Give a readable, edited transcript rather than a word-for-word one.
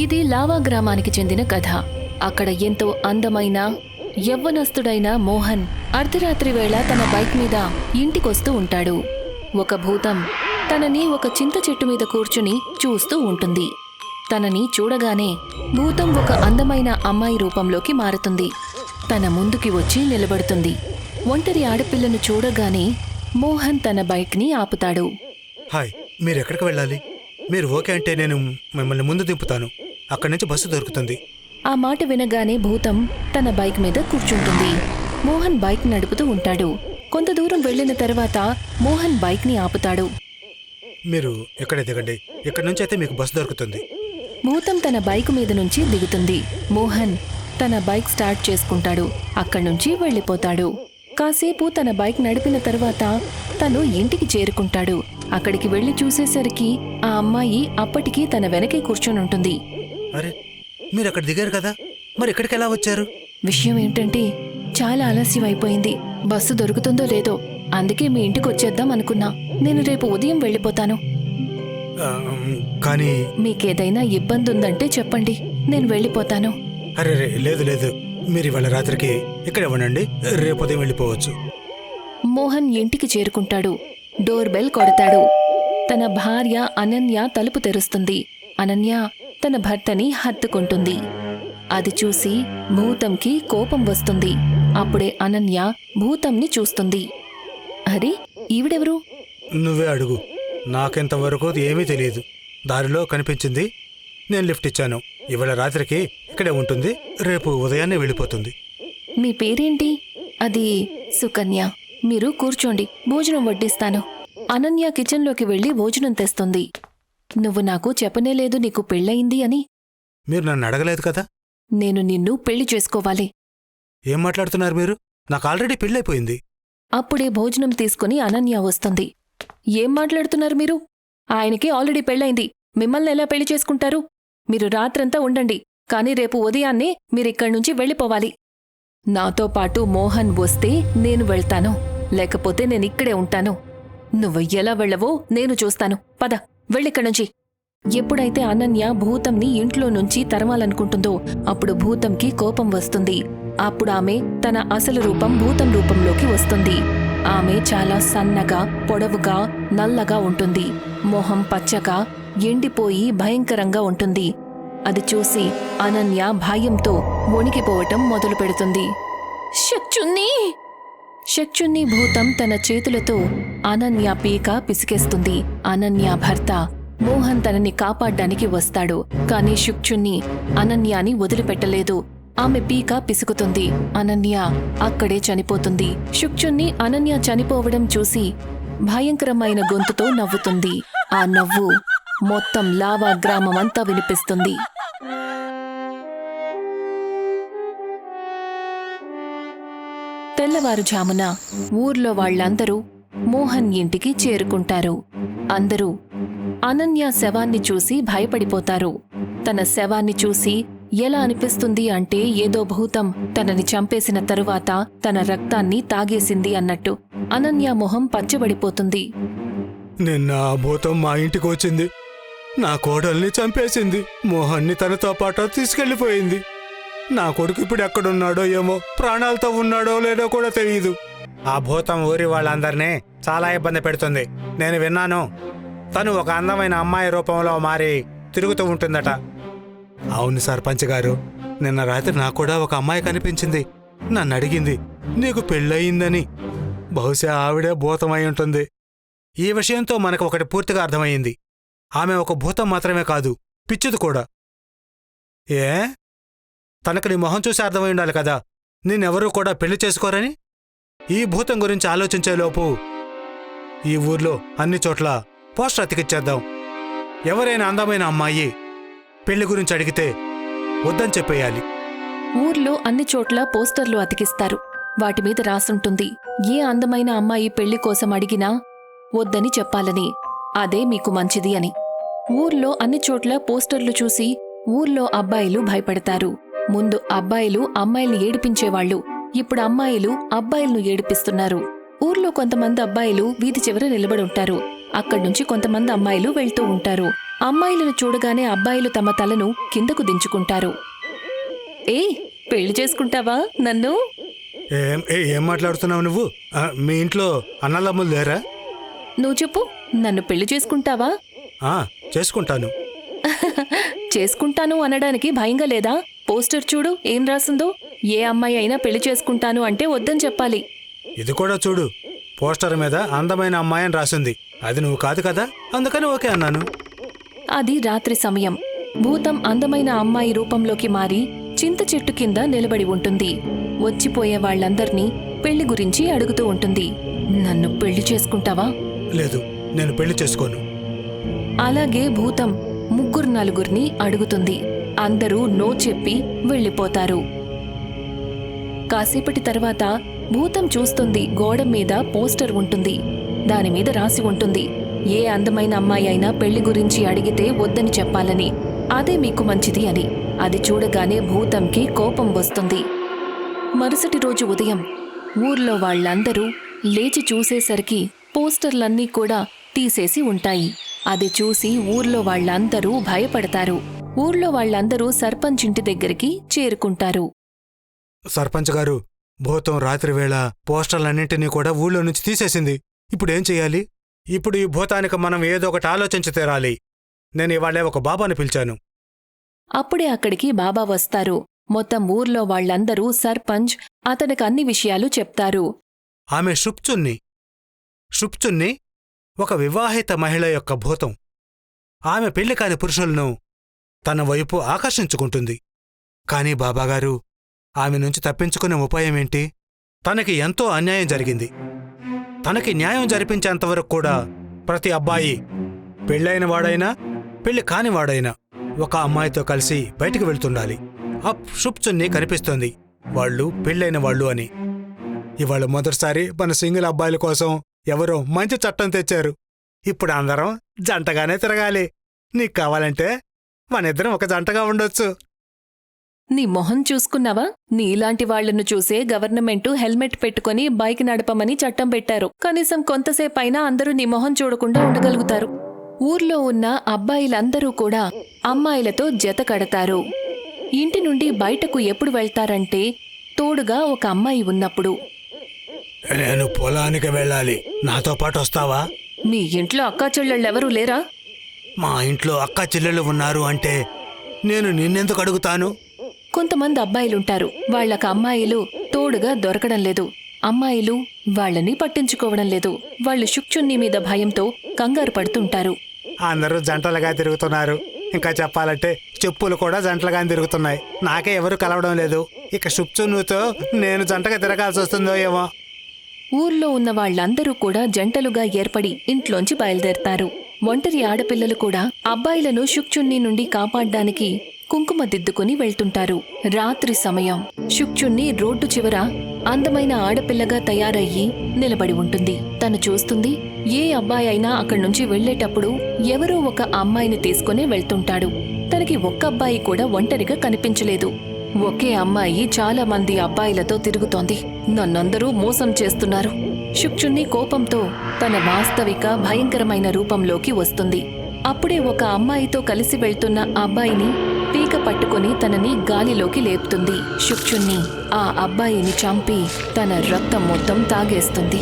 ఇది లావా గ్రామానికి చెందిన కథ. అక్కడ ఎంతో అందమైన యవ్వనస్తుడైన మోహన్ అర్ధరాత్రి వేళ తన బైక్ మీద ఇంటికొస్తూ ఉంటాడు. ఒక భూతం తనని ఒక చింత చెట్టు మీద కూర్చుని చూస్తూ ఉంటుంది. తనని చూడగానే భూతం ఒక అందమైన అమ్మాయి రూపంలోకి మారుతుంది. తన ముందుకి వచ్చి నిలబడుతుంది. ఒంటరి ఆడపిల్లను చూడగానే మోహన్ తన బైక్ని ఆపుతాడు. హాయ్, మీరు ఎక్కడికి వెళ్ళాలి? మీరు ఓకే అంటే నేను మిమ్మల్ని ముందు దింపుతాను. అక్కడి నుంచి బస్సు దొరుకుతుంది. ఆ మాట వినగానే భూతం తన బైక్ మీద కూర్చుంటుంది. మోహన్ బైక్ నడుపుతూ ఉంటాడు. కొంత దూరం వెళ్లిన తర్వాత మోహన్ బైక్ని ఆపుతాడు. మీరు ఇక్కడే దిగండి. ఇక్కడి నుంచి అయితే మీకు బస్సు దొరుకుతుంది. భూతం తన బైక్ మీద నుంచి దిగుతుంది. మోహన్ తన బైక్ స్టార్ట్ చేసుకుంటాడు. అక్కడి నుంచి వెళ్ళిపోతాడు. కాసేపు తన బైక్ నడిపిన తర్వాత తను ఇంటికి చేరుకుంటాడు. అక్కడికి వెళ్లి చూసేసరికి ఆ అమ్మాయి అప్పటికీ తన వెనకే కూర్చొనుంటుంది. అరే, మీరు అక్కడ దిగారు కదా, మరి ఇక్కడికి ఎలా వచ్చారు? విషయం ఏంటంటే చాలా ఆలస్యం అయిపోయింది. బస్సు దొరుకుతుందో లేదో, అందుకే మీ ఇంటికి వచ్చేద్దాం అనుకున్నా. నేను రేపు ఉదయం వెళ్ళిపోతాను. కానీ మీకేదైనా ఇబ్బంది ఉందంటే చెప్పండి, నేను వెళ్ళిపోతాను. అరే లేదు లేదు, మీరు ఇవాళ రాత్రికి ఇక్కడే ఉండండి. రేపు ఉదయం వెళ్ళిపోవచ్చు. మోహన్ ఇంటికి చేరుకుంటాడు. డోర్ బెల్ కొడతాడు. తన భార్య అనన్య తలుపు తెరుస్తుంది. అనన్య తన భర్తని హత్తుకుంటుంది. అది చూసి భూతంకి కోపం వస్తుంది. అప్పుడే అనన్య భూతంని చూస్తుంది. అరే, ఈవిడెవరు? నువ్వే అడుగు. నాకెంతవరకు ఏమీ తెలియదు. దారిలో కనిపించింది, నేను లిఫ్ట్ ఇచ్చాను. ఇవాళ రాత్రికి ఇక్కడే ఉంటుంది. రేపు ఉదయాన్నే వెళ్ళిపోతుంది. మీ పేరేంటి? అది సుకన్య. మీరు కూర్చోండి, భోజనం వడ్డిస్తాను. అనన్య కిచెన్లోకి వెళ్లి భోజనం తెస్తుంది. నువ్వు నాకు చెప్పనేలేదు నీకు పెళ్ళయింది అని. మీరు నన్ను అడగలేదు కదా. నేను నిన్ను పెళ్లి చేసుకోవాలి. ఏం మాట్లాడుతున్నారు మీరు? నాకు ఆల్రెడీ పెళ్ళైపోయింది. అప్పుడే భోజనం తీసుకుని అనన్య వస్తుంది. ఏం మాట్లాడుతున్నారు మీరు? ఆయనకి ఆల్రెడీ పెళ్ళైంది. మిమ్మల్ని ఎలా పెళ్లి చేసుకుంటారు? మీరు రాత్రంతా ఉండండి, కాని రేపు ఉదయాన్నే మీరిక్కడ్నుంచి వెళ్ళిపోవాలి. నాతో పాటు మోహన్ వస్తే నేను వెళ్తాను, లేకపోతే నేనిక్కడే ఉంటాను. నువ్వు ఎలా వెళ్ళవో నేను చూస్తాను. పద, వెళ్ళిక్కడ్నుంచి. ఎప్పుడైతే అనన్య భూతంని ఇంట్లో నుంచి తరమాలనుకుంటుందో అప్పుడు భూతంకి కోపం వస్తుంది. అప్పుడు ఆమె తన అసలు రూపం భూతం రూపంలోకి వస్తుంది. ఆమె చాలా సన్నగా, పొడవుగా, నల్లగా ఉంటుంది. మొహం పచ్చగా, ఎండిపోయి భయంకరంగా ఉంటుంది. అది చూసి అనన్య భయంతో వణికిపోవటం మొదలు పెడుతుంది. శక్చున్ని భూతం తన చేతులతో అనన్య పీక పిసికేస్తుంది. అనన్య భర్త మోహన్ తనని కాపాడ్డానికి వస్తాడు. కాని శుక్చున్ని అనన్యాని వదిలిపెట్టలేదు. ఆమె పీక పిసుకుతుంది. అనన్య అక్కడే చనిపోతుంది. శుక్చున్ని అనన్య చనిపోవడం చూసి భయంకరమైన గొంతుతో నవ్వుతుంది. ఆ నవ్వు మొత్తం లావా గ్రామమంతా వినిపిస్తుంది. తెల్లవారుజామున ఊర్లో వాళ్లందరూ మోహన్ ఇంటికి చేరుకుంటారు. అందరూ అనన్య శవాన్ని చూసి భయపడిపోతారు. తన శవాన్ని చూసి ఎలా అనిపిస్తుంది అంటే ఏదో భూతం తనని చంపేసిన తరువాత తన రక్తాన్ని తాగేసింది అన్నట్టు. అనన్య మొహం పచ్చబడిపోతుంది. నిన్న ఆ భూతం మా ఇంటికి వచ్చింది. నా కోడల్ని చంపేసింది. మోహన్ని తనతో పాటు తీసుకెళ్లిపోయింది. నా కొడుకు ఇప్పుడు ఎక్కడున్నాడో ఏమో, ప్రాణాలతో ఉన్నాడో లేదో కూడా తెలియదు. ఆ భూతం ఊరి వాళ్ళందరినీ చాలా ఇబ్బంది పెడుతుంది. నేను విన్నాను, తను ఒక అందమైన అమ్మాయి రూపంలో మారి తిరుగుతూ ఉంటుందట. అవును సర్పంచ్ గారు, నిన్న రాత్రి నాకు కూడా ఒక అమ్మాయి కనిపించింది. నన్ను అడిగింది నీకు పెళ్ళయిందని. బహుశా ఆవిడే భూతమై ఉంటుంది. ఈ విషయంతో మనకు ఒకటి పూర్తిగా అర్థమయ్యింది. ఆమె ఒక భూతం మాత్రమే కాదు, పిచ్చిది కూడా. ఏ, తనకు నీ మొహం చూసి అర్థమై ఉండాలి కదా నేనెవరూ కూడా పెళ్లి చేసుకోరని. ఈ భూతం గురించి ఆలోచించేలోపు ఈ ఊర్లో అన్ని చోట్ల పోస్టర్ అతికిచ్చేద్దాం. ఎవరైనా అందమైన అమ్మాయి పెళ్లి గురించి అడిగితే వద్దని చెప్పేయాలి. ఊర్లో అన్ని చోట్ల పోస్టర్లు అతికిస్తారు. వాటి మీద రాసుంటుంది, ఏ అందమైన అమ్మాయి పెళ్లి కోసం అడిగినా వద్దని చెప్పాలని. అదే మీకు మంచిది అని. ఊర్లో అన్ని చోట్ల పోస్టర్లు చూసి ఊర్లో అబ్బాయిలు భయపడతారు. ముందు అబ్బాయిలు అమ్మాయిల్ని ఏడిపించేవాళ్లు, ఇప్పుడు అమ్మాయిలు అబ్బాయిలను ఏడిపిస్తున్నారు. ఊర్లో కొంతమంది అబ్బాయిలు వీధి చివర నిలబడి ఉంటారు. అక్కడ్నుంచి కొంతమంది అమ్మాయిలు వెళ్తూ ఉంటారు. అమ్మాయిలను చూడగానే అబ్బాయిలు తమ తలను కిందకు దించుకుంటారు. ఏయ్, పెళ్లి చేసుకుంటావా నన్ను? ఏం మాట్లాడుతున్నావు నువ్వు? మీ ఇంట్లో అన్నలమ్ములు లేరా? నువ్వు చెప్పు, నన్ను పెళ్లి చేసుకుంటావా? చేసుకుంటాను. చేసుకుంటాను అనడానికి భయంగా లేదా? పోస్టర్ చూడు, ఏం రాసిందో. ఏ అమ్మాయి అయినా పెళ్లి చేసుకుంటాను అంటే వద్దని చెప్పాలి. ఇది కూడా చూడు, పోస్టర్ మీద అందమైన అమ్మాయి అని రాసింది. అది నువ్వు కాదు కదా, అందుకని ఓకే అన్నాను. అది రాత్రి సమయం. భూతం అందమైన అమ్మాయి రూపంలోకి మారి చింత చెట్టు కింద నిలబడి ఉంటుంది. వచ్చిపోయే వాళ్లందర్నీ పెళ్లి గురించి అడుగుతూ ఉంటుంది. నన్ను పెళ్లి చేసుకుంటావా? లేదు, నేను పెళ్లి చేసుకోను. అలాగే భూతం 3-4 అడుగుతుంది. అందరూ నో చెప్పి వెళ్ళిపోతారు. కాసేపటి తర్వాత భూతం చూస్తుంది, గోడ మీద పోస్టర్ ఉంటుంది. దానిమీద రాసి ఉంటుంది, ఏ అందమైన అమ్మాయి అయినా పెళ్లి గురించి అడిగితే వద్దని చెప్పాలని, అదే మీకు మంచిది అని. అది చూడగానే భూతంకి కోపం వస్తుంది. మరుసటి రోజు ఉదయం ఊర్లో వాళ్లందరూ లేచి చూసేసరికి పోస్టర్లన్నీ కూడా తీసేసి ఉంటాయి. అది చూసి ఊర్లో వాళ్లందరూ భయపడతారు. ఊర్లో వాళ్లందరూ సర్పంచ్ ఇంటి దగ్గరికి చేరుకుంటారు. సర్పంచ్ గారు, భూతం రాత్రివేళ పోస్టర్లన్నింటినీ కూడా ఊళ్ళో నుంచి తీసేసింది. ఇప్పుడేం చెయ్యాలి? ఇప్పుడు ఈ భూతానికి మనం ఏదో ఒకటి ఆలోచించి తీరాలి. నేను ఇవాళే ఒక బాబాను పిలిచాను. అప్పుడే అక్కడికి బాబా వస్తారు. మొత్తం ఊర్లో వాళ్లందరూ సర్పంచ్ అతనికి అన్ని విషయాలు చెప్తారు. ఆమె షుప్చున్ని ఒక వివాహిత మహిళ యొక్క భూతం. ఆమె పెళ్లి కాని పురుషులను తన వైపు ఆకర్షించుకుంటుంది. కాని బాబాగారు, ఆమె నుంచి తప్పించుకునే ఉపాయమేంటి? తనకి ఎంతో అన్యాయం జరిగింది. తనకి న్యాయం జరిపించేంతవరకు కూడా ప్రతి అబ్బాయి, పెళ్ళైన వాడైనా పెళ్లి కానివాడైనా, ఒక అమ్మాయితో కలిసి బయటికి వెళ్తుండాలి. షుప్చున్ని కనిపిస్తోంది వాళ్ళు పెళ్ళైన వాళ్ళు అని. ఇవాళ మొదటిసారి మన సింగిల్ అబ్బాయిల కోసం ఎవరో మంచి చట్టం తెచ్చారు. ఇప్పుడు అందరం జంటగానే తిరగాలి. నీకు కావాలంటే మనిద్దరం ఒక జంటగా ఉండొచ్చు. నీ మొహం చూసుకున్నావా? నీలాంటి వాళ్లను చూసే గవర్నమెంటు హెల్మెట్ పెట్టుకుని బైక్ నడపమని చట్టం పెట్టారు. కనీసం కొంతసేపైనా అందరూ నీ మొహం చూడకుండా ఉండగలుగుతారు. ఊర్లో ఉన్న అబ్బాయిలందరూ కూడా అమ్మాయిలతో జత కడతారు. ఇంటి నుండి బయటకు ఎప్పుడు వెళ్తారంటే తోడుగా ఒక అమ్మాయి ఉన్నప్పుడు. నేను పొలానికి వెళ్ళాలి, నాతో పాటు వస్తావా? మీ ఇంట్లో అక్కా చెల్లెళ్ళెవరూ లేరా? మా ఇంట్లో అక్కా చెల్లెళ్ళు ఉన్నారు అంటే నేను నిన్నెందుకు అడుగుతాను? కొంతమంది అబ్బాయిలుంటారు, వాళ్లకు అమ్మాయిలు తోడుగా దొరకడం లేదు. అమ్మాయిలు వాళ్లని పట్టించుకోవడం లేదు. వాళ్ళు షుప్చున్ని మీద భయంతో కంగారు పడుతుంటారు. అందరూ జంటలుగా తిరుగుతున్నారు. ఇంకా చెప్పాలంటే చెప్పులు కూడా జంటలుగా తిరుగుతున్నాయి. నాకే ఎవరు కలవడం లేదు. ఇక షుప్చున్నుతో నేను జంటగా తిరగాల్సి వస్తుందో ఏమో. ఊర్లో ఉన్న వాళ్లందరూ కూడా జంటలుగా ఏర్పడి ఇంట్లోంచి బయలుదేరతారు. ఒంటరి ఆడపిల్లలు కూడా అబ్బాయిలను షుప్చున్ని నుండి కాపాడ్డానికి కుంకుమ దిద్దుకుని వెళ్తుంటారు. రాత్రి సమయం. షుప్చున్ని రోడ్డు చివర అందమైన ఆడపిల్లగా తయారయ్యి నిలబడి ఉంటుంది. తను చూస్తుంది, ఏ అబ్బాయి అయినా అక్కడ్నుంచి వెళ్లేటప్పుడు ఎవరో ఒక అమ్మాయిని తీసుకుని వెళ్తుంటాడు. తనకి ఒక్క అబ్బాయి కూడా ఒంటరిగా కనిపించలేదు. ఒకే అమ్మాయి చాలా మంది అబ్బాయిలతో తిరుగుతోంది. నన్నందరూ మోసం చేస్తున్నారు. షుప్చున్ని కోపంతో తన వాస్తవిక భయంకరమైన రూపంలోకి వస్తుంది. అప్పుడే ఒక అమ్మాయితో కలిసి వెళ్తున్న అబ్బాయిని పీక పట్టుకుని తనని గాలిలోకి లేపుతుంది. షుప్చున్ని ఆ అబ్బాయిని చంపి తన రక్తం మొత్తం తాగేస్తుంది.